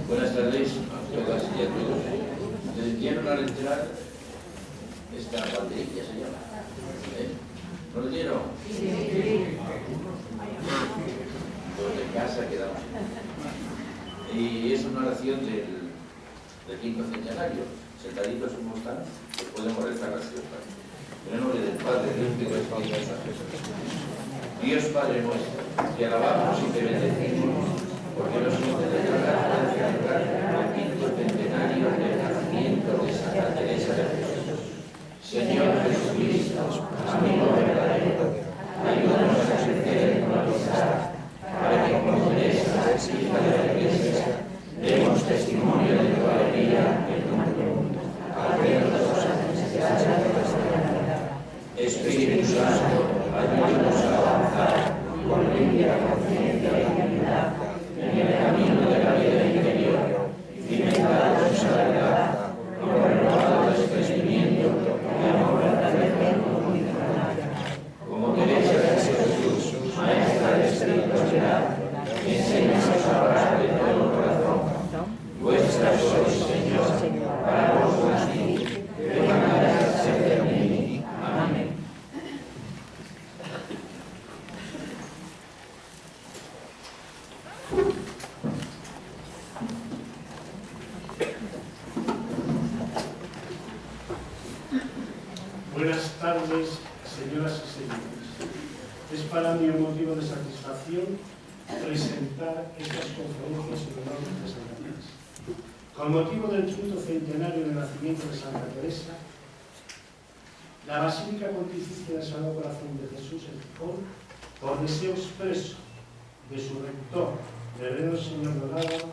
Buenas tardes a todas y a todos. ¿Les dieron al entrar esta banderilla, se llama? ¿No le dieron? Sí. Los de casa quedamos. Y es una oración del quinto centenario. Sentaditos como están, pues podemos rezar la oración. En el nombre del Padre, del Hijo y del Espíritu Santo. Dios Padre nuestro, te alabamos y te bendecimos, porque nos concede la gracia de celebrar el quinto centenario del nacimiento de Santa Teresa de Jesús. Señor Jesucristo, amigo verdadero, ayúdanos a crecer en la amistad, para que como Teresa, hija de la Iglesia, demos testimonio de tu alegría en el mundo, abiertos a la necesidad de Espíritu Santo, ayúdanos a avanzar con limpia conciencia y humildad en el camino de la vida interior, cimentados en la verdad, con renovado desprendimiento y amor verdadero incondicional. Como Teresa de Jesús, maestra de espiritualidad, enséñanos a orar de todo corazón. Vuestra sois, Señor, para vos nací, de manera ser de mí. Amén. Buenas tardes, señoras y señores. Es para mí un motivo de satisfacción presentar estas conferencias en honor de Santa Teresa. Con motivo del quinto centenario del nacimiento de Santa Teresa, la Basílica Pontificia del Sagrado Corazón de Jesús en Gijón, por deseo expreso de su rector, Reverendo Señor Dorado,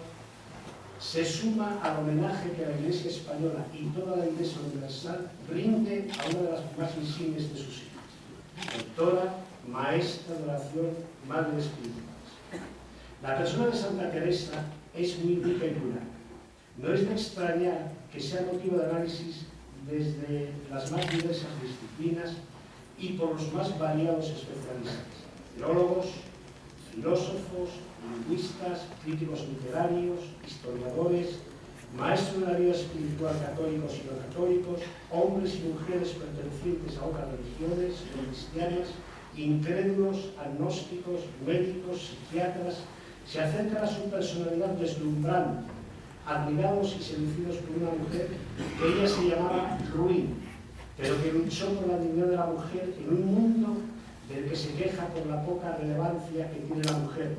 se suma al homenaje que la Iglesia española y toda la Iglesia universal rinde a una de las más insignes de sus hijas, doctora, maestra de oración, madre espirituales. La persona de Santa Teresa es muy rica y plural. No es de extrañar que sea motivo de análisis desde las más diversas disciplinas y por los más variados especialistas: teólogos, filósofos, lingüistas, críticos literarios, historiadores, maestros de la vida espiritual católicos y no católicos, hombres y mujeres pertenecientes a otras religiones no cristianas, incrédulos, agnósticos, médicos, psiquiatras, se acercan a su personalidad deslumbrante, admirados y seducidos por una mujer que ella se llamaba Ruin, pero que luchó por la dignidad de la mujer en un mundo del que se queja por la poca relevancia que tiene la mujer,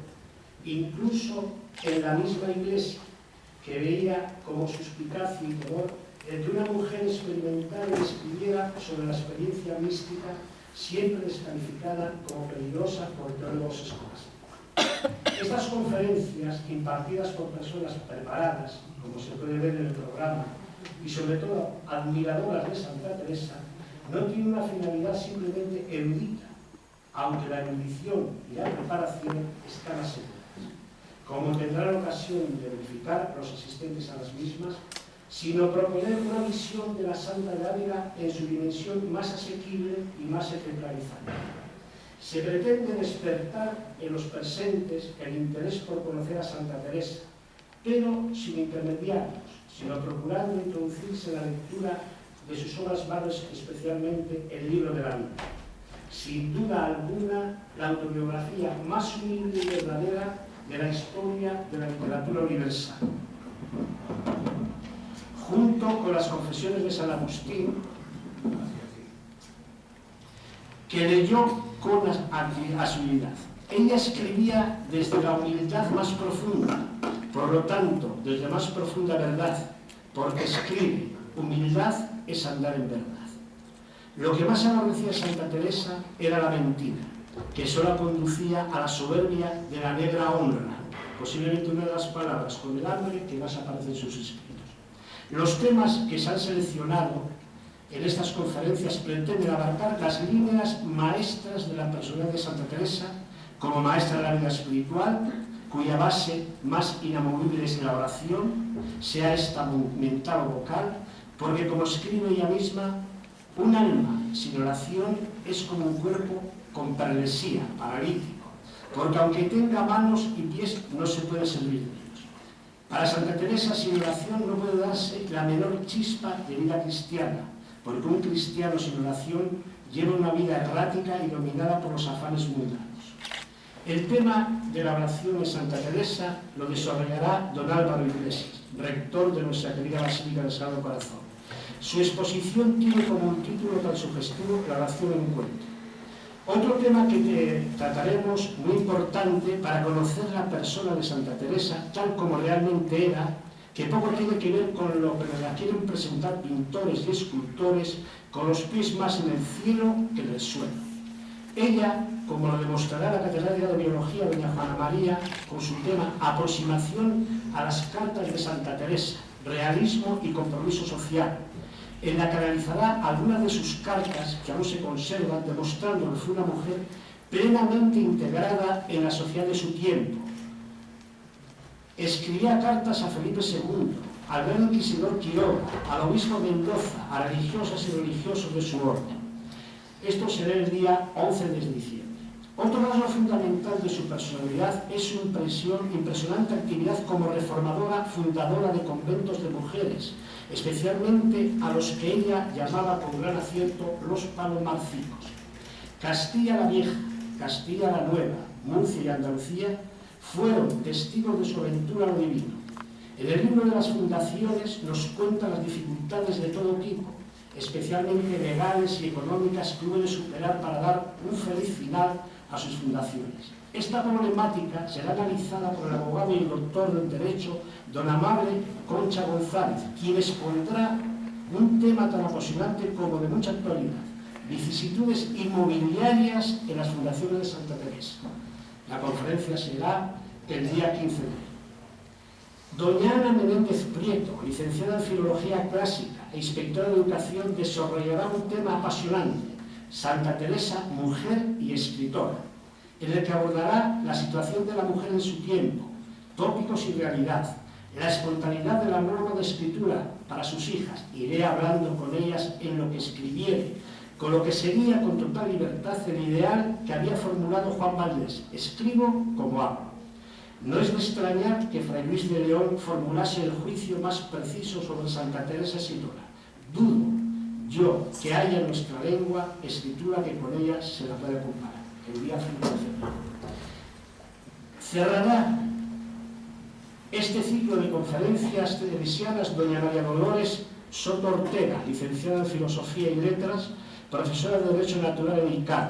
incluso en la misma Iglesia, que veía como suspicacia y temor el que una mujer experimental escribiera sobre la experiencia mística, siempre descalificada como peligrosa por teólogos escolásticos. Estas conferencias, impartidas por personas preparadas, como se puede ver en el programa, y sobre todo admiradoras de Santa Teresa, no tienen una finalidad simplemente erudita, aunque la erudición y la preparación están aseguradas. Como tendrán ocasión de verificar los asistentes a las mismas, sino proponer una visión de la Santa de Ávila en su dimensión más asequible y más ejemplarizante. Se pretende despertar en los presentes el interés por conocer a Santa Teresa, pero sin intermediarios, sino procurando introducirse en la lectura de sus obras madres, especialmente el libro de la vida. Sin duda alguna, la autobiografía más humilde y verdadera de la historia de la literatura universal. Junto con las confesiones de San Agustín, que leyó con asiduidad. Ella escribía desde la humildad más profunda, por lo tanto, desde más profunda verdad, porque escribe, humildad es andar en verdad. Lo que más aborrecía a Santa Teresa era la mentira, que solo conducía a la soberbia de la negra honra, posiblemente una de las palabras con el hambre que más aparece en sus escritos. Los temas que se han seleccionado en estas conferencias pretenden abarcar las líneas maestras de la personalidad de Santa Teresa como maestra de la vida espiritual, cuya base más inamovible es la oración, sea esta mental o vocal, porque como escribe ella misma, un alma sin oración es como un cuerpo con paralesía, paralítico, porque aunque tenga manos y pies, no se puede servir de ellos. Para Santa Teresa, sin oración no puede darse la menor chispa de vida cristiana, porque un cristiano sin oración lleva una vida errática y dominada por los afanes mundanos. El tema de la oración de Santa Teresa lo desarrollará don Álvaro Iglesias, rector de nuestra querida Basílica del Sagrado Corazón. Su exposición tiene como un título tan sugestivo: la oración en encuentro. Otro tema que trataremos, muy importante para conocer la persona de Santa Teresa tal como realmente era, que poco tiene que ver con lo que la quieren presentar pintores y escultores con los pies más en el cielo que en el suelo. Ella, como lo demostrará la catedrática de Biología doña Juana María, con su tema Aproximación a las cartas de Santa Teresa, realismo y compromiso social, en la que analizará algunas de sus cartas que aún se conservan, demostrando que fue una mujer plenamente integrada en la sociedad de su tiempo. Escribía cartas a Felipe II, al gran inquisidor Quiroga, al obispo Mendoza, a religiosas y religiosos de su orden. Esto será el día 11 de diciembre. Otro rasgo fundamental de su personalidad es su impresionante actividad como reformadora, fundadora de conventos de mujeres, especialmente a los que ella llamaba con gran acierto los palomarcicos. Castilla la Vieja, Castilla la Nueva, Murcia y Andalucía fueron testigos de su aventura a lo divino. En el libro de las fundaciones nos cuenta las dificultades de todo tipo, especialmente legales y económicas, que hubo de superar para dar un feliz final a sus fundaciones. Esta problemática será analizada por el abogado y el doctor del Derecho, don Amable Concha González, quien expondrá un tema tan apasionante como de mucha actualidad: vicisitudes inmobiliarias en las fundaciones de Santa Teresa. La conferencia será el día 15 de enero. Doña Ana Menéndez Prieto, licenciada en Filología Clásica e inspectora de Educación, desarrollará un tema apasionante: Santa Teresa, mujer y escritora, en el que abordará la situación de la mujer en su tiempo, tópicos y realidad, la espontaneidad de la norma de escritura para sus hijas. Iré hablando con ellas en lo que escribiere, con lo que seguía con total libertad el ideal que había formulado Juan Valdés: escribo como hablo. No es de extrañar que Fray Luis de León formulase el juicio más preciso sobre Santa Teresa escritora: dudo yo que haya en nuestra lengua escritura que con ella se la pueda comparar. El día 5 de febrero. Cerrará este ciclo de conferencias televisianas doña María Dolores Soto Ortega, licenciada en Filosofía y Letras, profesora de Derecho Natural en ICAD,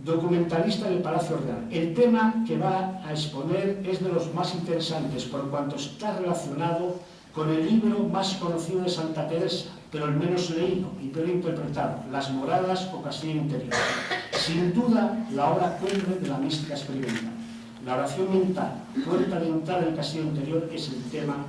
documentalista del Palacio Real. El tema que va a exponer es de los más interesantes, por cuanto está relacionado con el libro más conocido de Santa Teresa, pero el menos leído y peor interpretado: Las Moradas o Castillo Interior. Sin duda, la obra cumbre de la mística experimental. La oración mental, puerta de entrada del Castillo Interior, es el tema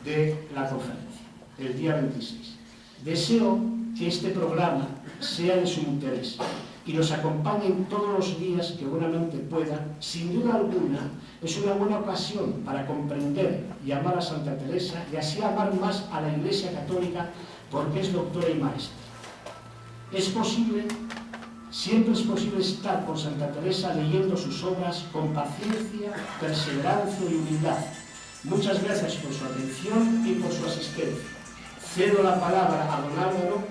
de la conferencia, el día 26. Deseo que este programa sea de su interés y nos acompañen todos los días que buenamente puedan. Sin duda alguna, es una buena ocasión para comprender y amar a Santa Teresa, y así amar más a la Iglesia Católica, porque es doctora y maestra. Es posible, siempre es posible estar con Santa Teresa leyendo sus obras con paciencia, perseverancia y humildad. Muchas gracias por su atención y por su asistencia. Cedo la palabra a don Álvaro,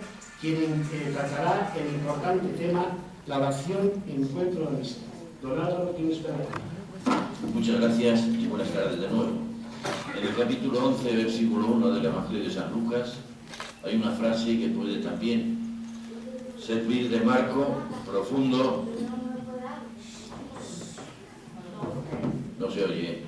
quien tratará el importante tema, la oración en encuentro de la amistad. Don Álvaro, tienes palabra. Muchas gracias y buenas tardes de nuevo. En el capítulo 11, versículo 1 del Evangelio de San Lucas, hay una frase que puede también servir de marco profundo. No se oye.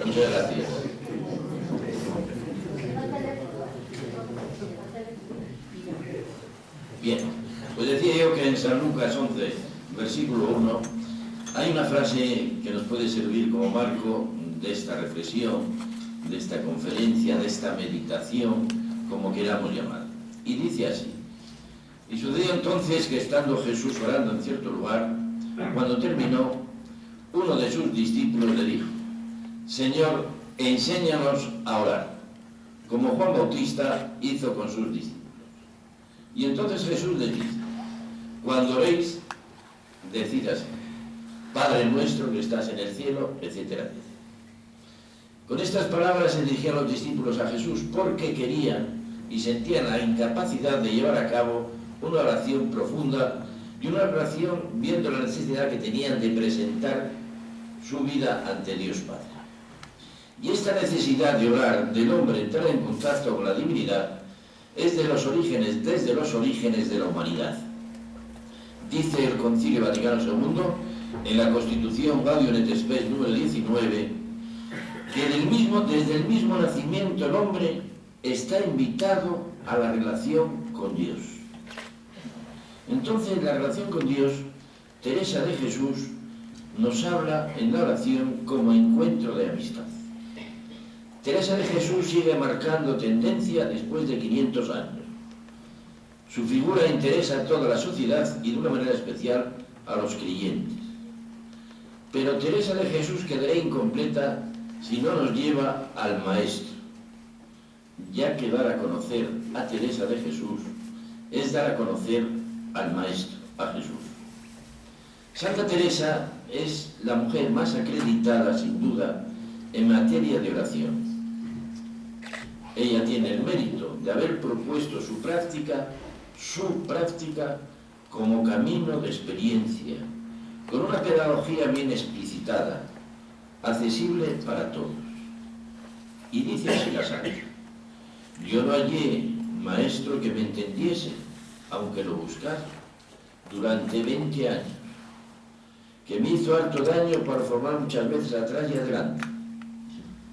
Muchas gracias. Bien, pues decía yo que en San Lucas 11, versículo 1, hay una frase que nos puede servir como marco de esta reflexión, de esta conferencia, de esta meditación, como queramos llamar. Y dice así: y sucedió entonces que, estando Jesús orando en cierto lugar, cuando terminó, uno de sus discípulos le dijo: Señor, enséñanos a orar, como Juan Bautista hizo con sus discípulos. Y entonces Jesús les dice, cuando oréis, decid así, Padre nuestro que estás en el cielo, etcétera, etcétera. Con estas palabras se dirigían los discípulos a Jesús porque querían y sentían la incapacidad de llevar a cabo una oración profunda y una oración viendo la necesidad que tenían de presentar su vida ante Dios Padre. Y esta necesidad de orar, del hombre entrar en contacto con la divinidad, es desde los orígenes de la humanidad. Dice el Concilio Vaticano II, en la Constitución Gaudium et Spes número 19, que desde el mismo nacimiento el hombre está invitado a la relación con Dios. Entonces, la relación con Dios, Teresa de Jesús nos habla en la oración como encuentro de amistad. Teresa de Jesús sigue marcando tendencia después de 500 años. Su figura interesa a toda la sociedad y de una manera especial a los creyentes. Pero Teresa de Jesús quedará incompleta si no nos lleva al Maestro, ya que dar a conocer a Teresa de Jesús es dar a conocer al Maestro, a Jesús. Santa Teresa es la mujer más acreditada, sin duda, en materia de oración. Ella tiene el mérito de haber propuesto su práctica como camino de experiencia, con una pedagogía bien explicitada, accesible para todos. Y dice así la santa: yo no hallé maestro que me entendiese, aunque lo buscara, durante 20 años, que me hizo harto daño para formar muchas veces atrás y adelante,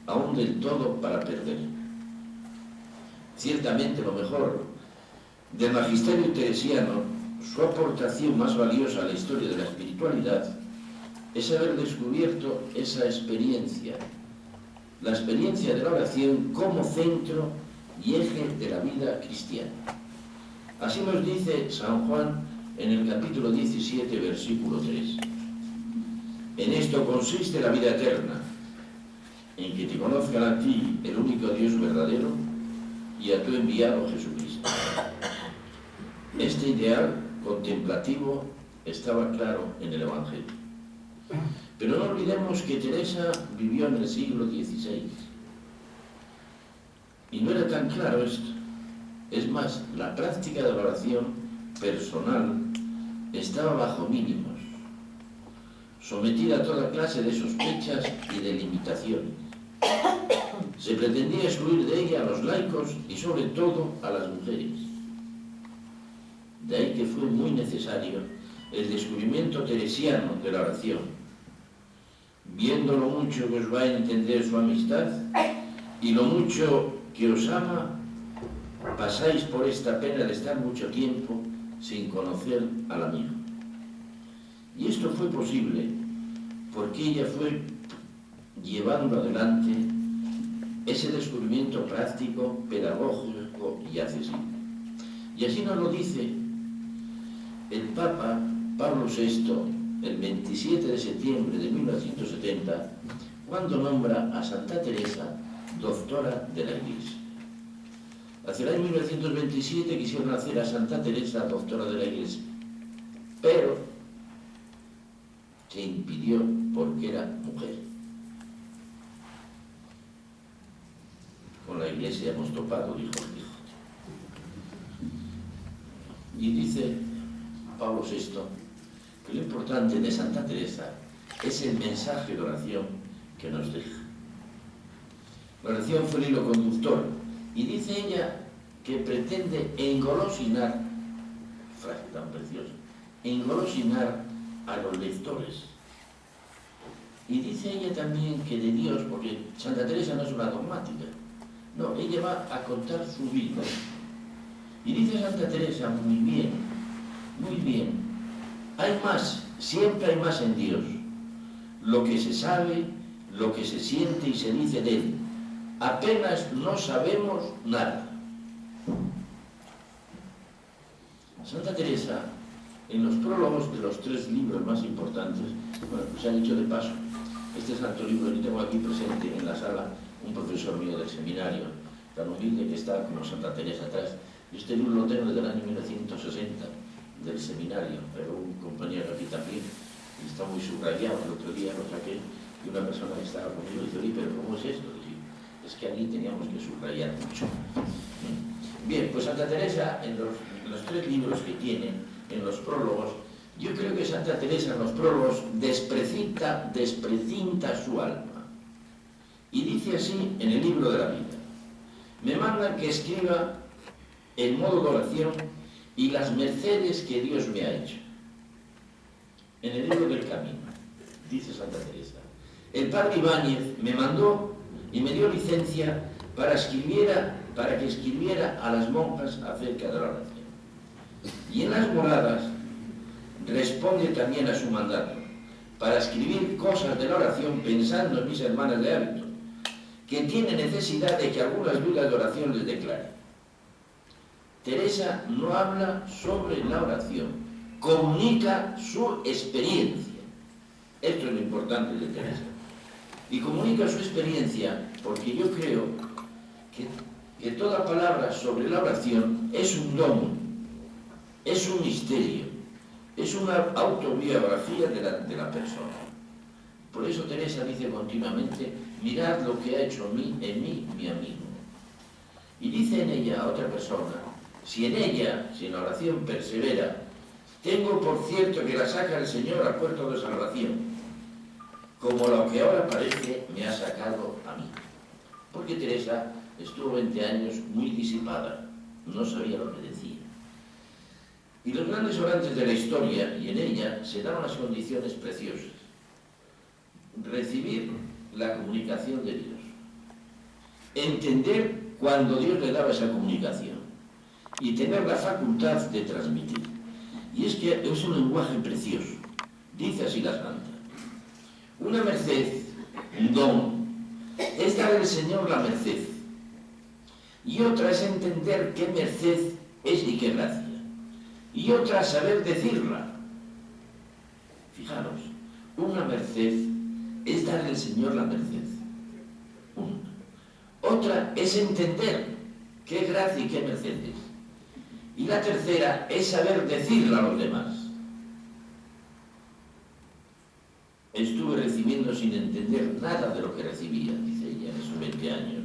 aún del todo para perder. Ciertamente lo mejor del magisterio teresiano, su aportación más valiosa a la historia de la espiritualidad, es haber descubierto esa experiencia, la experiencia de la oración como centro y eje de la vida cristiana. Así nos dice San Juan en el capítulo 17, versículo 3. En esto consiste la vida eterna, en que te conozcan a ti, el único Dios verdadero, y a tu enviado Jesucristo. Este ideal contemplativo estaba claro en el Evangelio. Pero no olvidemos que Teresa vivió en el siglo XVI. Y no era tan claro esto. Es más, la práctica de la oración personal estaba bajo mínimos, sometida a toda clase de sospechas y de limitaciones. Se pretendía excluir de ella a los laicos y sobre todo a las mujeres. De ahí que fue muy necesario el descubrimiento teresiano de la oración. Viendo lo mucho que os va a entender su amistad y lo mucho que os ama, pasáis por esta pena de estar mucho tiempo sin conocer al amigo. Y esto fue posible porque ella fue llevando adelante ese descubrimiento práctico, pedagógico y accesible. Y así nos lo dice el Papa Pablo VI el 27 de septiembre de 1970, cuando nombra a Santa Teresa doctora de la Iglesia. Hacia el año 1927 quisieron hacer a Santa Teresa doctora de la Iglesia, pero se impidió porque era mujer. Con la Iglesia hemos topado, dijo el Quijote. Y dice Pablo VI que lo importante de Santa Teresa es el mensaje de oración que nos deja. La oración fue el hilo conductor, y dice ella que pretende engolosinar, frase tan preciosa, engolosinar a los lectores. Y dice ella también que de Dios, porque Santa Teresa no es una dogmática, no, ella va a contar su vida. Y dice Santa Teresa, muy bien, hay más, siempre hay más en Dios. Lo que se sabe, lo que se siente y se dice de Él. Apenas no sabemos nada. Santa Teresa, en los prólogos de los 3 libros más importantes, bueno, se han dicho de paso, este santo libro que tengo aquí presente en la sala, un profesor mío del seminario, tan humilde que está como Santa Teresa atrás. Yo este libro lo tengo desde el año 1960, del seminario, pero un compañero aquí también, y está muy subrayado. El otro día lo saqué, y una persona que estaba conmigo dice: oye, pero ¿cómo es esto? Dice: es que allí teníamos que subrayar mucho. Bien, pues Santa Teresa, en los 3 libros que tiene, en los prólogos, yo creo que Santa Teresa en los prólogos desprecinta su alma. Y dice así en el libro de la vida: me mandan que escriba el modo de oración y las mercedes que Dios me ha hecho. En el libro del camino, dice Santa Teresa, el padre Ibáñez me mandó y me dio licencia para que escribiera a las monjas acerca de la oración. Y en las moradas responde también a su mandato, para escribir cosas de la oración, pensando en mis hermanas de hábito, que tienen necesidad de que algunas dudas de oración les declare. Teresa no habla sobre la oración, comunica su experiencia. Esto es lo importante de Teresa. Y comunica su experiencia porque yo creo que toda palabra sobre la oración es un don, es un misterio, es una autobiografía de la persona. Por eso Teresa dice continuamente: mirad lo que ha hecho en mí mi amigo. Y dice en ella a otra persona: si en la oración persevera, tengo por cierto que la saca el Señor al puerto de salvación, como lo que ahora parece me ha sacado a mí. Porque Teresa estuvo 20 años muy disipada, no sabía lo que decía. Y los grandes orantes de la historia, y en ella, se dan unas condiciones preciosas. Recibir la comunicación de Dios. Entender cuando Dios le daba esa comunicación. Y tener la facultad de transmitir. Y es que es un lenguaje precioso. Dice así la Santa: una merced, un don, es dar al Señor la merced. Y otra es entender qué merced es y qué gracia. Y otra saber decirla. Fijaros, una merced es dar al Señor la merced. Una. Otra es entender qué gracia y qué merced es. Y la tercera es saber decirla a los demás. Estuve recibiendo sin entender nada de lo que recibía, dice ella, en esos 20 años.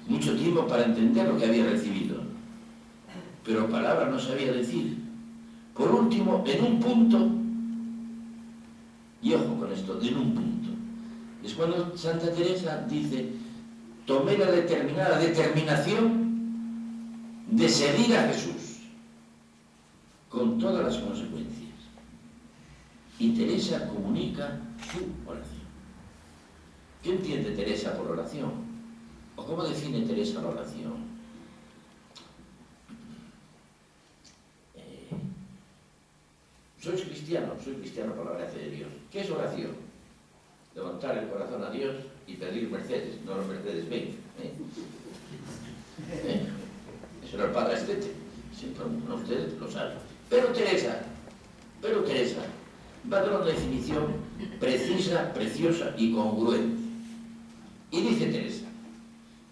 Mucho tiempo para entender lo que había recibido. Pero palabra no sabía decir. Por último, en un punto, y ojo con esto, en un punto, es cuando Santa Teresa dice: tomé la determinada determinación de seguir a Jesús, con todas las consecuencias. Y Teresa comunica su oración. ¿Qué entiende Teresa por oración? ¿O cómo define Teresa la oración? Soy cristiano por la gracia de Dios. ¿Qué es oración? Levantar el corazón a Dios y pedir mercedes, no los mercedes Benz. Eso era el padre Estete. Siempre ustedes lo saben. Pero Teresa va a dar una definición precisa, preciosa y congruente. Y dice Teresa,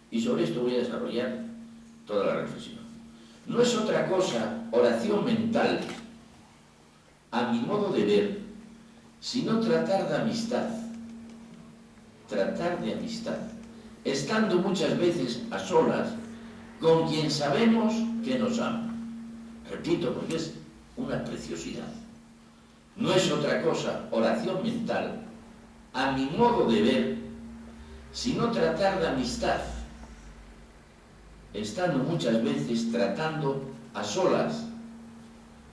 y sobre esto voy a desarrollar toda la reflexión: no es otra cosa oración mental, a mi modo de ver, sino tratar de amistad, estando muchas veces a solas con quien sabemos que nos ama. Repito, porque es una preciosidad. No es otra cosa oración mental, a mi modo de ver, sino tratar de amistad, estando muchas veces tratando a solas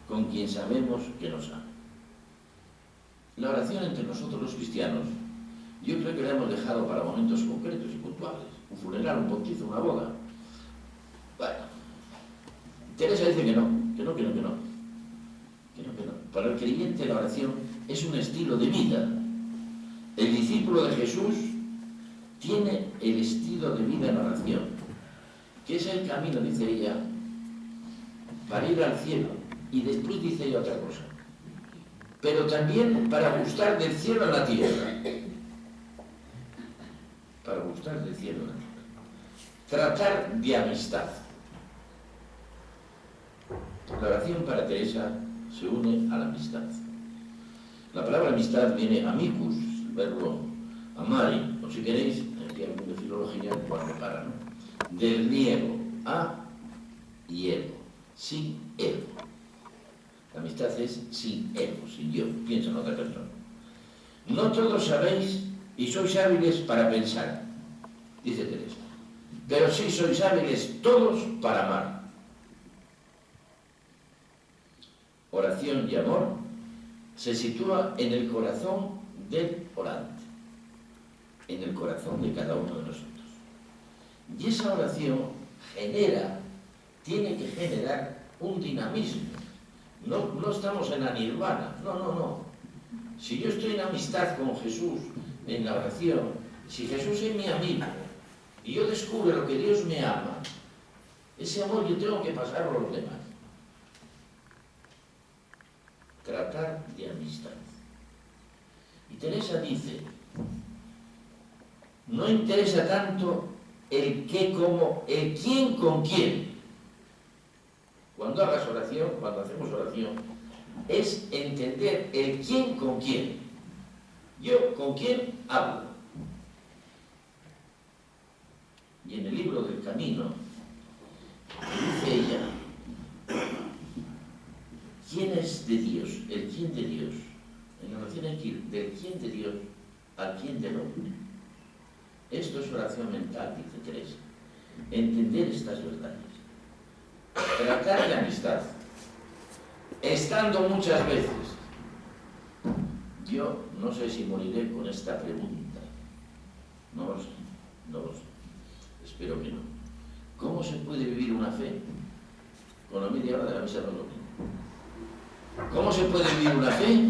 con quien sabemos que nos ama. La oración entre nosotros los cristianos, yo creo que la hemos dejado para momentos concretos y puntuales. Un funeral, un bautizo, una boda. Bueno, Teresa dice que no. Para el creyente la oración es un estilo de vida. El discípulo de Jesús tiene el estilo de vida en la oración, que es el camino, dice ella, para ir al cielo. Y después dice ella otra cosa: pero también para gustar del cielo en la tierra. para gustar del cielo y la tierra. Tratar de amistad. La oración para Teresa se une a la amistad. La palabra amistad viene amicus, el verbo amare, o si queréis, aquí hay algún de filología cuando para, ¿no? Del griego a y ego, sin ego. La amistad es sin ego, sin yo, piensa en otra persona. No todos sabéis y sois hábiles para pensar, dice Teresa, pero sí sois hábiles todos para amar. Oración y amor se sitúa en el corazón del orante, en el corazón de cada uno de nosotros. Y esa oración tiene que generar un dinamismo. No estamos en la nirvana, no. Si yo estoy en amistad con Jesús, en la oración, si Jesús es mi amigo, y yo descubro lo que Dios me ama, ese amor yo tengo que pasarlo a los demás. Tratar de amistad. Y Teresa dice, no interesa tanto el qué como el quién con quién. Cuando hagas oración, cuando hacemos oración, es entender el quién con quién. Yo con quién hablo. Y en el libro del Camino, dice ella, ¿quién es de Dios? El quién de Dios. En la oración hay que ir del quién de Dios al quién del hombre. Esto es oración mental, dice Teresa. Entender estas verdades. Tratar de amistad. Estando muchas veces. Yo no sé si moriré con esta pregunta. No lo sé. Espero que no. ¿Cómo se puede vivir una fe con la media hora de la misa de los domingos? ¿Cómo se puede vivir una fe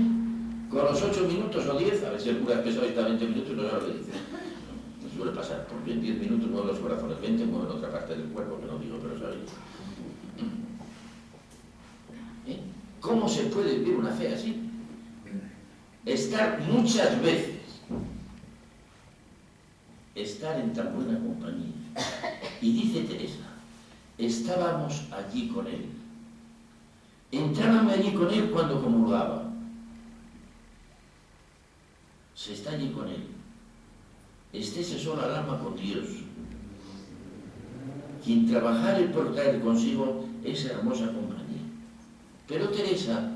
con los 8 minutos o 10? A ver si el cura es pesado y está 20 minutos y no sabe lo que dice. No suele pasar, porque en 10 minutos mueven los corazones, 20 mueven otra parte del cuerpo, que no digo, pero sabéis. ¿Cómo se puede vivir una fe así? Estar muchas veces, estar en tan buena compañía. Y dice Teresa, estábamos allí con él. Entrábame allí con él cuando comulgaba. Se está allí con él. Estése sola al alma con Dios. Quien trabajare por traer consigo esa hermosa compañía. Pero Teresa,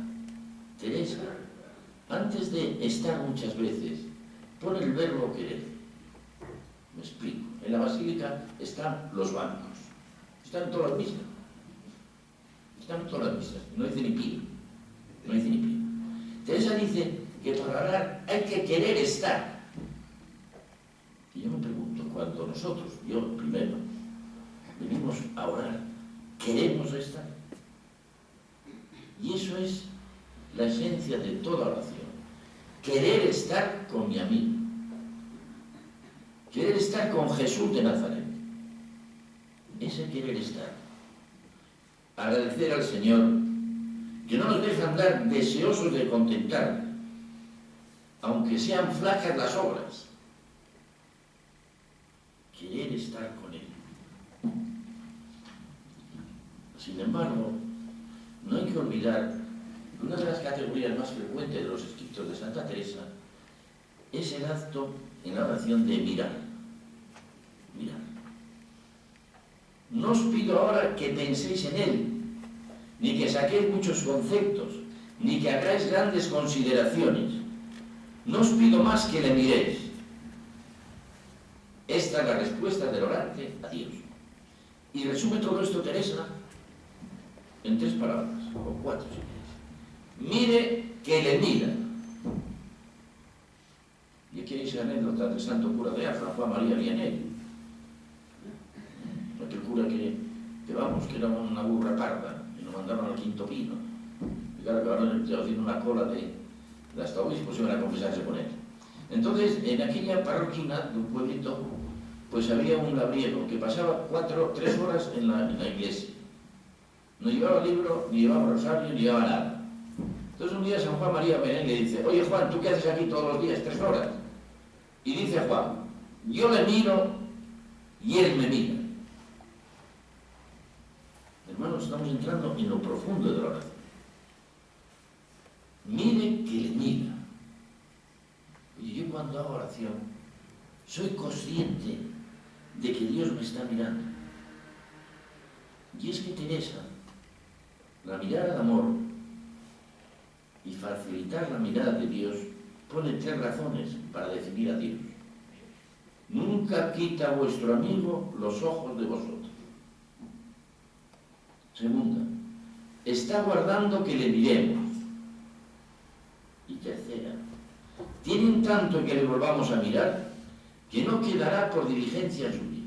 antes de estar muchas veces, pone el verbo querer. Me explico. En la basílica están los bancos. Están todas las misas. No dice ni pío. Teresa dice que para orar hay que querer estar. Y yo me pregunto, cuando nosotros, yo primero, venimos a orar, ¿queremos estar? Y eso es la esencia de toda oración. Querer estar con mi amigo. Querer estar con Jesús de Nazaret. Ese querer estar. Agradecer al Señor que no nos deja andar deseosos de contemplar, aunque sean flacas las obras. Querer estar con Él. Sin embargo, no hay que olvidar que una de las categorías más frecuentes de los escritos de Santa Teresa es el acto en la oración de mirar. No os pido ahora que penséis en Él, ni que saquéis muchos conceptos, ni que hagáis grandes consideraciones. No os pido más que le miréis. Esta es la respuesta del orante a Dios. Y resume todo esto Teresa en 3 palabras, o 4 si queréis. Mire que le mira. Y aquí hay esa anécdota del santo cura de Ars, Juan María Vianney. Aquel cura que era una burra parda, y nos mandaron al Quinto Pino. Y claro, acabaron haciendo una cola de hasta obispos iban a confesarse con él. Entonces, en aquella parroquina de un pueblito, pues había un labriego que pasaba 3 horas en la iglesia. No llevaba libro, ni llevaba rosario, ni llevaba nada. Entonces un día San Juan María Vianney le dice, oye Juan, ¿tú qué haces aquí todos los días, 3 horas? Y dice Juan, Yo le miro y él me mira. Hermanos, estamos entrando en lo profundo de la oración. Mire que le mira. Y yo cuando hago oración, soy consciente de que Dios me está mirando. Y es que Teresa, la mirada de amor y facilitar la mirada de Dios, pone 3 razones para definir a Dios. Nunca quita a vuestro amigo los ojos de vosotros. Segunda, está guardando que le miremos. Y tercera, tiene un tanto que le volvamos a mirar que no quedará por diligencia suya.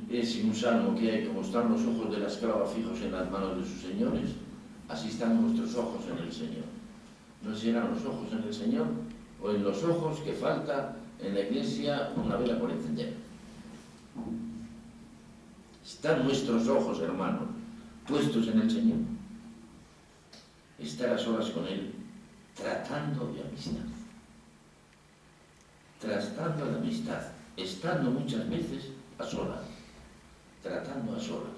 Es un salmo que hay: como están los ojos de la esclava fijos en las manos de sus señores, así están nuestros ojos en el Señor. No sé si eran los ojos en el Señor o en los ojos que falta en la iglesia una vela por encender. Están nuestros ojos, hermanos, puestos en el Señor. Estar a solas con Él, tratando de amistad. Tratando de amistad, estando muchas veces a solas, tratando a solas.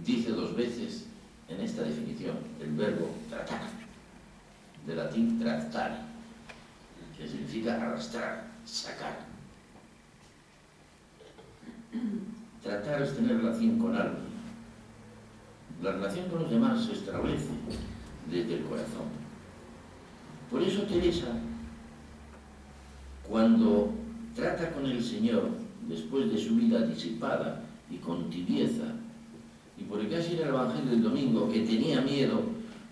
Dice 2 veces en esta definición el verbo tratar, de latín tractare, que significa arrastrar, sacar. Tratar es tener relación con algo. La relación con los demás se establece desde el corazón. Por eso Teresa, cuando trata con el Señor después de su vida disipada y con tibieza, y por el casi era el Evangelio del domingo, que tenía miedo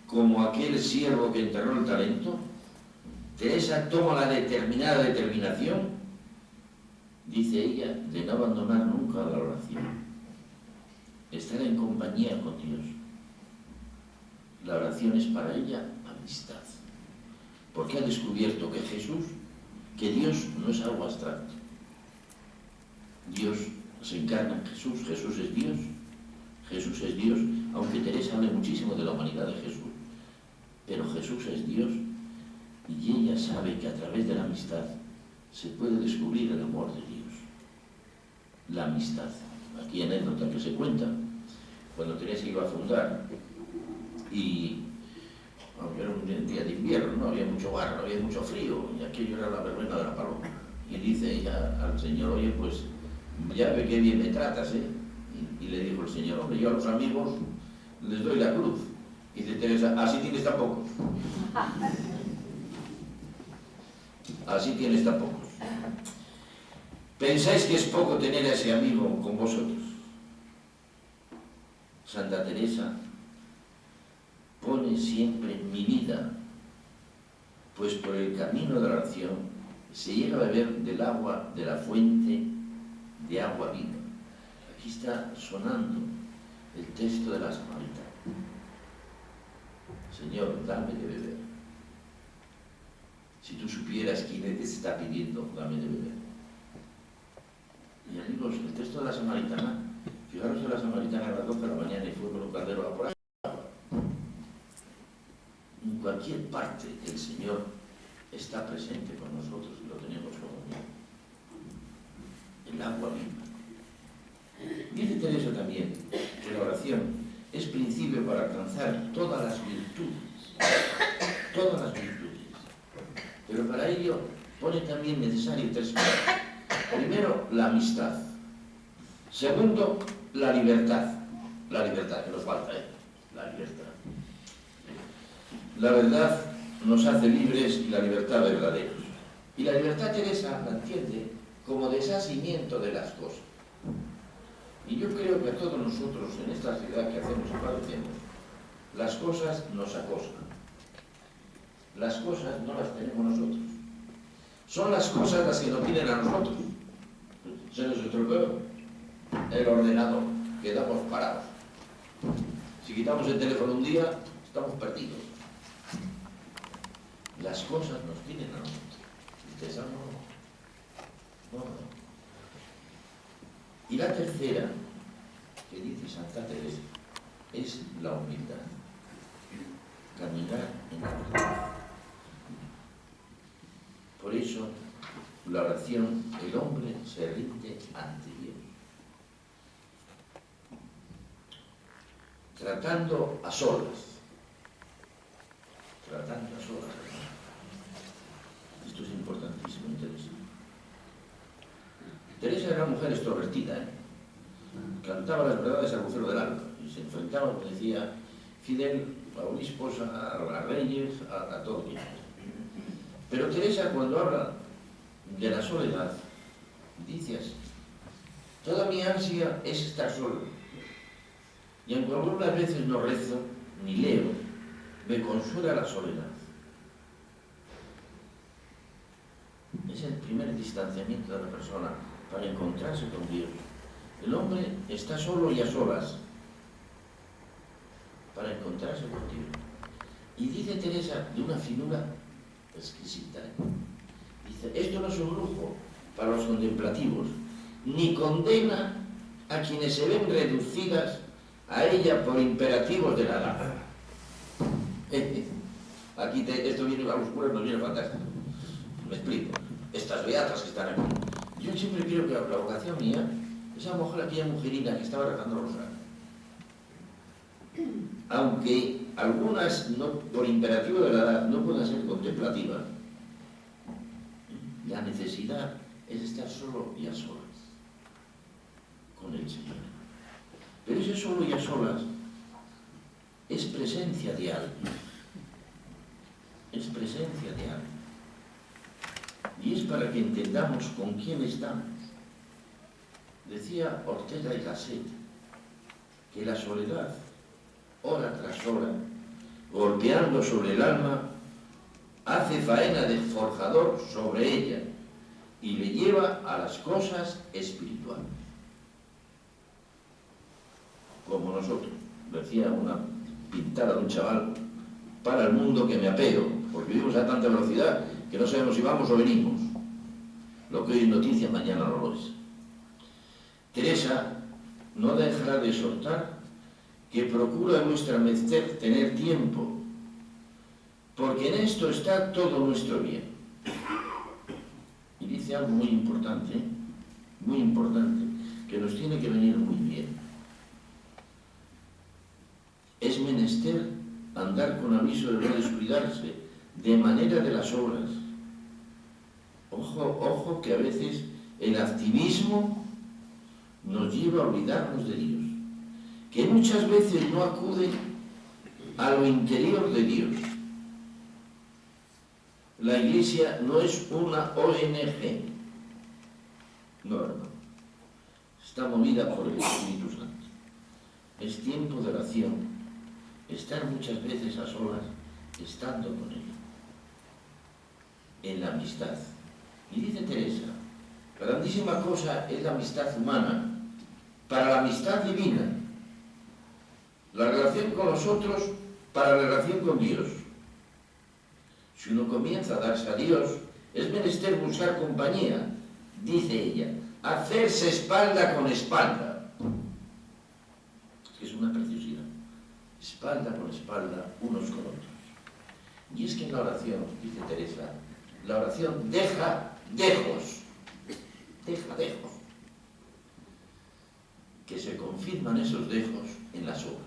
como aquel siervo que enterró el talento, Teresa toma la determinada determinación, dice ella, de no abandonar nunca la oración. Estar en compañía con Dios. La oración es para ella amistad. Porque ha descubierto que Jesús, que Dios no es algo abstracto. Dios se encarna en Jesús, Jesús es Dios. Jesús es Dios, aunque Teresa hable muchísimo de la humanidad de Jesús. Pero Jesús es Dios y ella sabe que a través de la amistad se puede descubrir el amor de Dios. La amistad. Aquí anécdota que se cuenta, cuando Teresa iba a fundar y aunque era un día de invierno, no había mucho barro, no había mucho frío, y aquello era la verbena de la paloma. Y dice ella al Señor: oye, pues ya ve qué bien me tratas, ¿eh? Y le dijo el Señor: hombre, yo a los amigos les doy la cruz. Y dice Teresa: así tienes tan pocos. Así tienes tan pocos. ¿Pensáis que es poco tener a ese amigo con vosotros? Santa Teresa pone siempre mi vida, pues por el camino de la oración se llega a beber del agua de la fuente de agua viva. Aquí está sonando el texto de la Samaritana. Señor, dame de beber. Si tú supieras quién te está pidiendo, dame de beber. Y amigos, el texto de la Samaritana, fijaros que la Samaritana a las 12 de la mañana y fue con un caldero a por agua. En cualquier parte el Señor está presente con nosotros y lo tenemos como amigo. El agua viva. Dice Teresa también que la oración es principio para alcanzar todas las virtudes. Todas las virtudes. Pero para ello pone también necesario 3 cosas. Primero, la amistad. Segundo, la libertad. La libertad, que nos falta, la libertad. La verdad nos hace libres y la libertad verdaderos. Y la libertad Teresa la entiende como deshacimiento de las cosas. Y yo creo que a todos nosotros en esta ciudad que hacemos y padecemos, las cosas nos acosan. Las cosas no las tenemos nosotros. Son las cosas las que nos piden a nosotros. Se nos estropeó el ordenador, quedamos parados. Si quitamos el teléfono un día, estamos perdidos. Las cosas nos piden a nosotros. Ustedes saben, no. Y la tercera, que dice Santa Teresa, es la humildad. Caminar en la verdad. la oración, el hombre se rinde ante Dios. Tratando a solas. Tratando a solas. Esto es importantísimo, interesante. Teresa era una mujer extrovertida, cantaba las verdades al vocero del alma y se enfrentaba, como decía Fidel, a obispos, a reyes, a todo Dios. Pero Teresa, cuando habla de la soledad, dice así: toda mi ansia es estar solo, y aunque algunas veces no rezo ni leo, me consuela la soledad. Es el primer distanciamiento de la persona para encontrarse con Dios. El hombre está solo y a solas para encontrarse con Dios. Y dice Teresa, de una finura exquisita, dice: esto no es un lujo para los contemplativos, ni condena a quienes se ven reducidas a ella por imperativos de la edad. Aquí esto viene a los curas, nos viene fantástico. Me explico. Estas beatas que están aquí. Yo siempre creo que la vocación mía es a lo mejor aquella mujerina que estaba rezando el rosario. Aunque algunas, no, por imperativo de la edad, no puedan ser contemplativas, la necesidad es estar solo y a solas con el Señor. Pero ese solo y a solas es presencia de alguien. Es presencia de alguien. Y es para que entendamos con quién estamos. Decía Ortega y Gasset que la soledad, hora tras hora, golpeando sobre el alma, hace faena de forjador sobre ella y le lleva a las cosas espirituales. Como nosotros, decía una pintada de un chaval: para el mundo que me apego, porque vivimos a tanta velocidad que no sabemos si vamos o venimos. Lo que hoy es noticia, mañana no lo es. Teresa no dejará de exhortar que procura vuestra merced tener tiempo, porque en esto está todo nuestro bien. Y dice algo muy importante, que nos tiene que venir muy bien. Es menester andar con aviso de no descuidarse, de manera de las obras. Ojo que a veces el activismo nos lleva a olvidarnos de Dios, que muchas veces no acude a lo interior de Dios. La Iglesia no es una ONG, no, está movida por el Espíritu Santo. Es tiempo de oración, estar muchas veces a solas, estando con Él, en la amistad. Y dice Teresa, la grandísima cosa es la amistad humana, para la amistad divina, la relación con los otros para la relación con Dios. Si uno comienza a darse a Dios, es menester buscar compañía, dice ella, hacerse espalda con espalda. Es una preciosidad, espalda con espalda, unos con otros. Y es que en la oración, dice Teresa, la oración deja dejos, que se confirman esos dejos en las obras.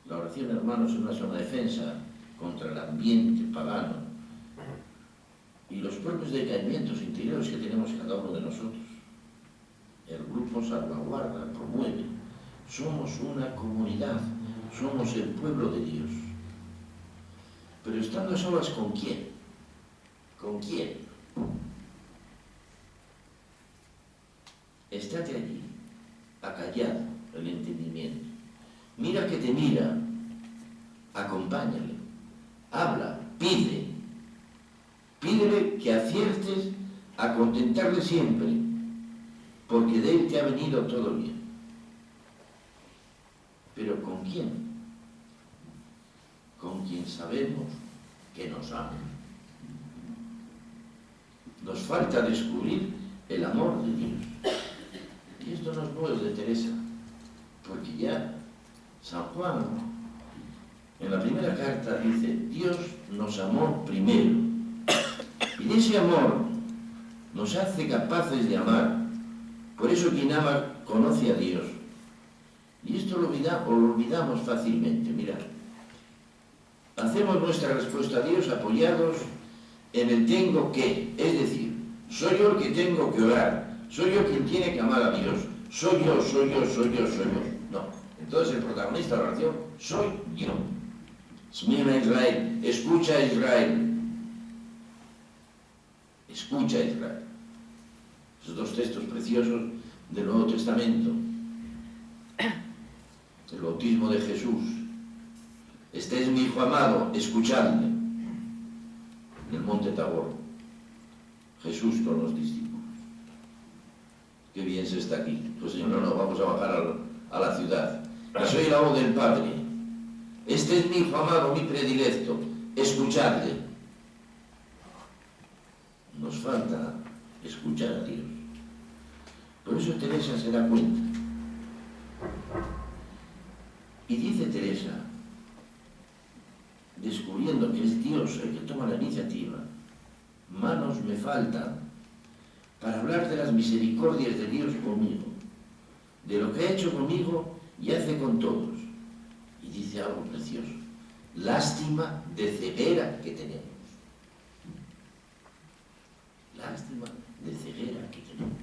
La oración, hermanos, es una sana defensa contra el ambiente pagano y los propios decaimientos interiores que tenemos cada uno de nosotros. El grupo salvaguarda, promueve. Somos una comunidad, somos el pueblo de Dios. Pero estando a solas, ¿con quién? ¿Con quién? Estate allí, acallado el entendimiento. Mira que te mira, acompáñale, habla, pídele que aciertes a contentarle siempre, porque de Él te ha venido todo bien. Pero ¿con quién? Con quien sabemos que nos ama. Nos falta descubrir el amor de Dios. Y esto no es nuevo de Teresa, porque ya San Juan, en la primera carta, dice: Dios nos amó primero. Y de ese amor nos hace capaces de amar. Por eso quien ama conoce a Dios. Y esto lo olvidamos fácilmente. Mirad, hacemos nuestra respuesta a Dios apoyados en el tengo que, es decir, soy yo el que tengo que orar, soy yo quien tiene que amar a Dios, soy yo. No, entonces el protagonista de la oración soy yo. Smina Israel, escucha a Israel. Escucha a Israel. Esos dos textos preciosos del Nuevo Testamento. El bautismo de Jesús. Este es mi Hijo amado, escuchadle. En el monte Tabor. Jesús con los discípulos. Qué bien se está aquí. Pues Señor, no, vamos a bajar a la ciudad. Que soy la voz del Padre. Este es mi Hijo amado, mi predilecto. Escuchadle. Nos falta escuchar a Dios. Por eso Teresa se da cuenta. Y dice Teresa, descubriendo que es Dios el que toma la iniciativa, manos me faltan para hablar de las misericordias de Dios conmigo, de lo que ha hecho conmigo y hace con todos. Y dice algo precioso, lástima de ceguera que tenemos. Lástima de ceguera que tenemos.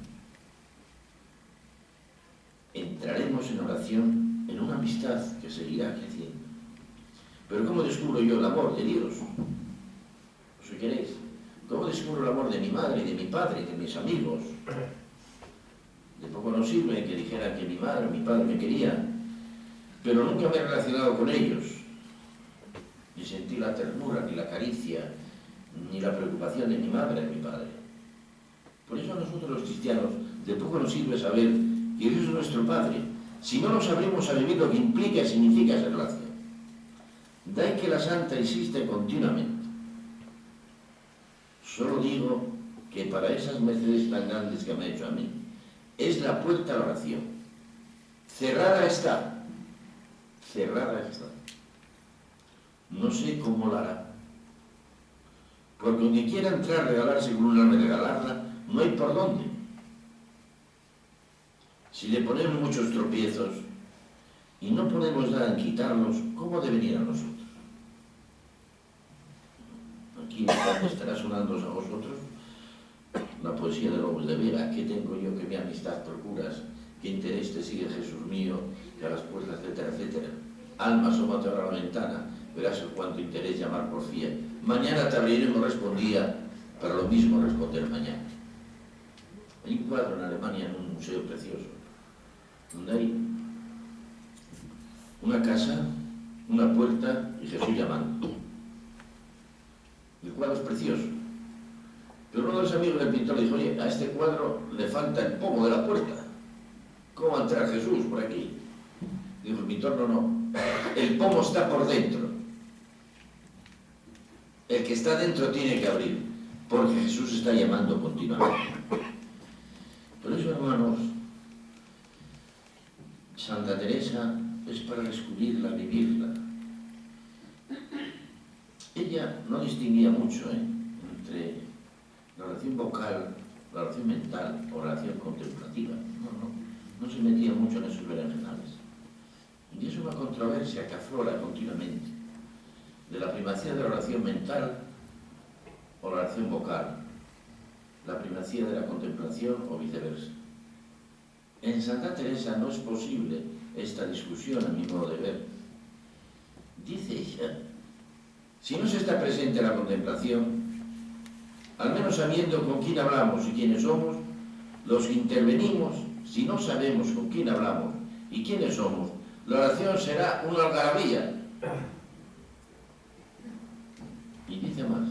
Entraremos en oración en una amistad que seguirá creciendo. Pero ¿cómo descubro yo el amor de Dios? Si queréis, ¿cómo descubro el amor de mi madre, de mi padre, de mis amigos? De poco nos sirve que dijera que mi madre o mi padre me querían, pero nunca me he relacionado con ellos, ni sentí la ternura, ni la caricia, ni la preocupación de mi madre, de mi padre. Por eso a nosotros los cristianos de poco nos sirve saber que Dios es nuestro Padre, si no nos abrimos a vivir lo que implica y significa esa relación. Da que la Santa insiste continuamente. Solo digo que para esas mercedes tan grandes que me ha hecho a mí, es la puerta a la oración. Cerrada está. Cerrada está. No sé cómo la hará. Porque donde quiera entrar, regalarse con un alma y regalarla, no hay por dónde. Si le ponemos muchos tropiezos y no podemos nada en quitarlos, ¿cómo de venir a nosotros? Aquí estará sonando a vosotros la poesía de López de Vega. ¿Qué tengo yo que mi amistad procuras? ¿Qué interés te sigue, Jesús mío? Que a las puertas, etcétera, etcétera. Alma, asómate a la ventana, verás el cuánto interés llamar por fiel. Mañana te abriremos, respondía, para lo mismo responder mañana. Hay un cuadro en Alemania, en un museo precioso, donde hay una casa, una puerta y Jesús llamando. El cuadro es precioso. Pero uno de los amigos del pintor le dijo, oye, a este cuadro le falta el pomo de la puerta. ¿Cómo va a entrar Jesús por aquí? Dijo el pintor, no. El pomo está por dentro. El que está dentro tiene que abrir, porque Jesús está llamando continuamente. Por eso, hermanos, Santa Teresa es para descubrirla, vivirla. Ella no distinguía mucho entre la oración vocal, la oración mental o la oración contemplativa. No se metía mucho en esos berenjenales. Y es una controversia que aflora continuamente de la primacía de la oración mental o la oración vocal, la primacía de la contemplación o viceversa. En Santa Teresa no es posible esta discusión, a mi modo de ver. Dice ella, si no se está presente la contemplación, al menos sabiendo con quién hablamos y quiénes somos, los que intervenimos, si no sabemos con quién hablamos y quiénes somos, la oración será una algarabía. Y dice más,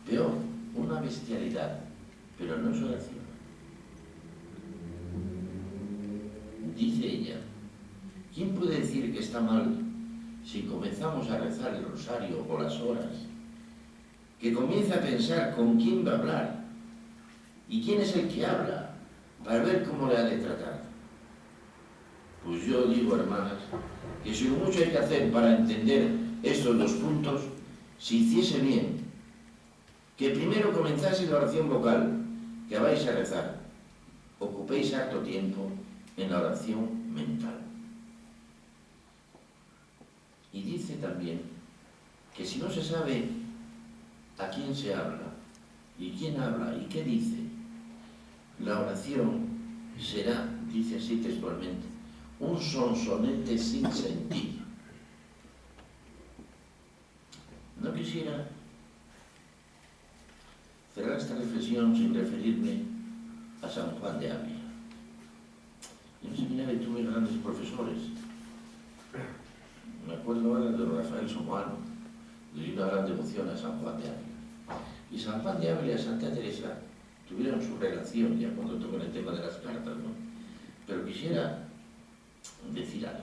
peor, una bestialidad, pero no es oración. Dice ella, ¿quién puede decir que está mal si comenzamos a rezar el rosario o las horas? Que comience a pensar con quién va a hablar y quién es el que habla para ver cómo le ha de tratar. Pues yo digo, hermanas, que si mucho hay que hacer para entender estos dos puntos, si hiciese bien que primero comenzáis la oración vocal, que vais a rezar, ocupéis harto tiempo en la oración mental. Y dice también que si no se sabe a quién se habla, y quién habla, y qué dice, la oración será, dice así textualmente, un sonsonete sin sentido. No quisiera cerrar esta reflexión sin referirme a San Juan de Ávila. En el seminario tuve grandes profesores. Me acuerdo ahora de Rafael Somoano, de una gran devoción a San Juan de Ávila. Y San Juan de Ávila y Santa Teresa tuvieron su relación, ya cuando tocan el tema de las cartas, ¿no? Pero quisiera decir algo.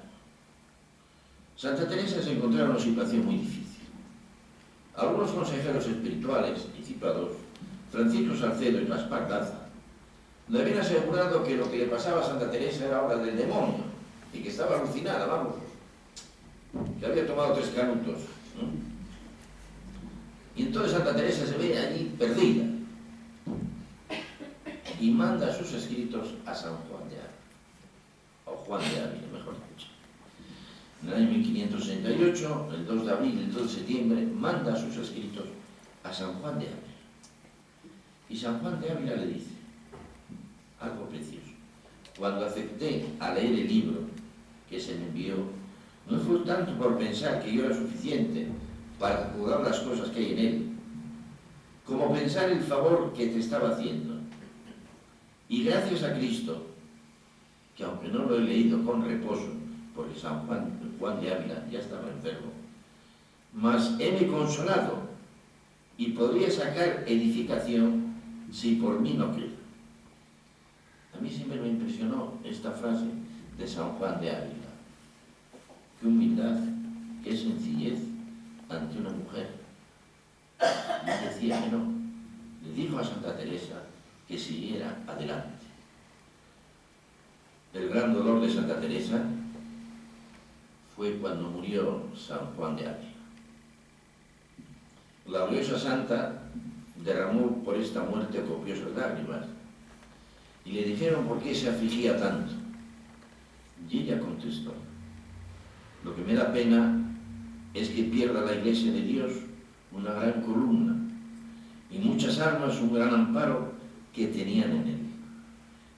Santa Teresa se encontraba en una situación muy difícil. Algunos consejeros espirituales, disipados, Francisco Salcedo y Gaspar Daza, le habían asegurado que lo que le pasaba a Santa Teresa era obra del demonio y que estaba alucinada, vamos, que había tomado 3 canutos, ¿no? Y entonces Santa Teresa se ve allí perdida y manda sus escritos a San Juan de Ávila, o Juan de Ávila, mejor dicho. En el año 1568, el 2 de abril, el 2 de septiembre, manda sus escritos a San Juan de Ávila. Y San Juan de Ávila le dice algo precioso. Cuando acepté a leer el libro que se me envió, no fue tanto por pensar que yo era suficiente para juzgar las cosas que hay en él, como pensar el favor que te estaba haciendo. Y gracias a Cristo, que aunque no lo he leído con reposo, porque San Juan de Ávila ya estaba enfermo, mas heme consolado y podría sacar edificación si por mí no creo. A mí siempre me impresionó esta frase de San Juan de Ávila. Qué humildad, qué sencillez ante una mujer. Y decía que no. Le dijo a Santa Teresa que siguiera adelante. El gran dolor de Santa Teresa fue cuando murió San Juan de Ávila. La gloriosa santa derramó por esta muerte copiosas lágrimas y le dijeron por qué se afligía tanto. Y ella contestó: lo que me da pena es que pierda la Iglesia de Dios una gran columna y muchas almas un gran amparo que tenían en él.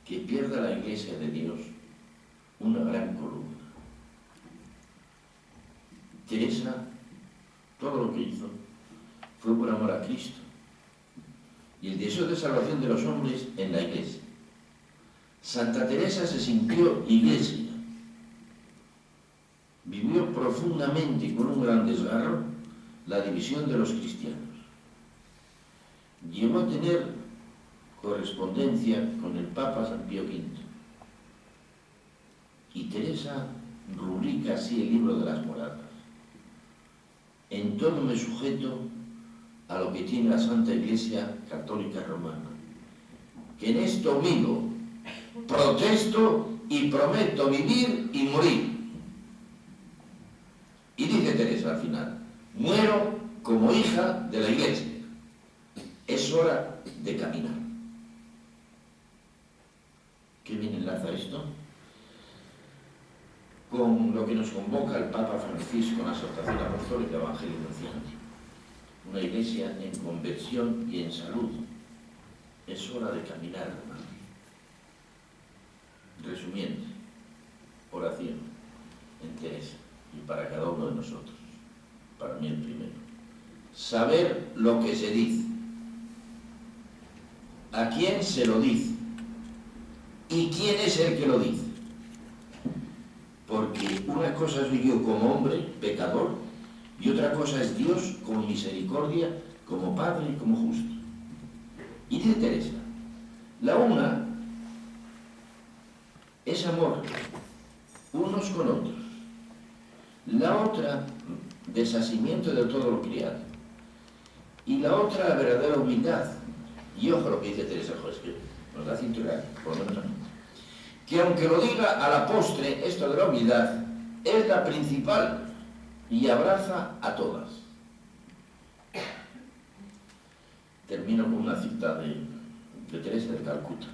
Que pierda la Iglesia de Dios una gran columna. Teresa, todo lo que hizo fue por amor a Cristo y el deseo de salvación de los hombres en la Iglesia. Santa Teresa se sintió iglesia, vivió profundamente y con un gran desgarro la división de los cristianos. Llegó a tener correspondencia con el Papa San Pío V. Y Teresa rubrica así el libro de las moradas: en todo me sujeto a lo que tiene la Santa Iglesia Católica Romana, que en esto vivo, protesto y prometo vivir y morir. Y dice Teresa al final: muero como hija de la Iglesia. Es hora de caminar. ¿Qué bien enlaza esto con lo que nos convoca el Papa Francisco en la exhortación apostólica Evangelización? Una Iglesia en conversión y en salud. Es hora de caminar, hermano. Resumiendo, oración en Teresa y para cada uno de nosotros. Para mí el primero: saber lo que se dice, a quién se lo dice y quién es el que lo dice. Porque una cosa soy yo como hombre, pecador, y otra cosa es Dios como misericordia, como Padre y como justo. Y dice Teresa, la una es amor, unos con otros. La otra, desasimiento de todo lo criado. Y la otra, la verdadera humildad. Y ojo lo que dice Teresa, es que nos da cintura, por lo menos a mí. Que aunque lo diga a la postre, esto de la humildad es la principal y abraza a todas. termino con una cita de Teresa de Calcuta,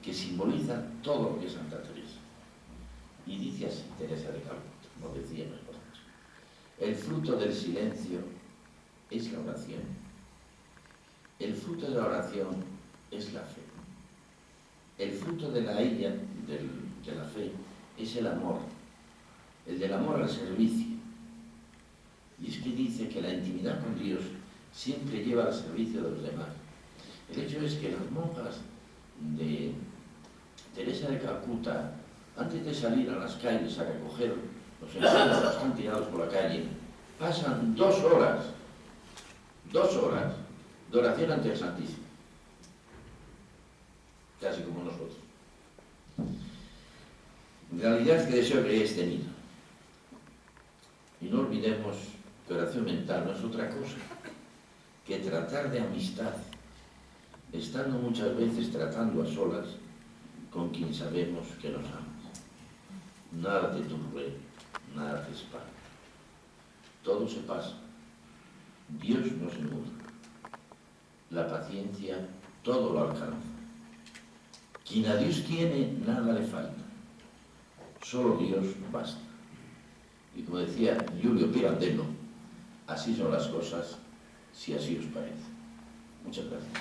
que simboliza todo lo que es Santa Teresa. Y dice así Teresa de Calcuta, nos decía mejor dicho: el fruto del silencio es la oración. El fruto de la oración es la fe. El fruto de la fe es el amor. El del amor al servicio. Y es que dice que la intimidad con Dios siempre lleva al servicio de los demás. El hecho es que las monjas de Teresa de Calcuta, antes de salir a las calles a recoger los enfermos que están tirados por la calle, pasan 2 horas de oración ante el Santísimo. Casi como nosotros. Realidad que deseo que hayáis tenido. Y no olvidemos que oración mental no es otra cosa que tratar de amistad, estando muchas veces tratando a solas con quien sabemos que nos ama. Nada te turbe, nada te espanta. Todo se pasa. Dios no se muda. La paciencia todo lo alcanza. Quien a Dios tiene, nada le falta. Solo Dios basta. Y como decía Giulio Pirandello, así son las cosas, si así os parece. Muchas gracias.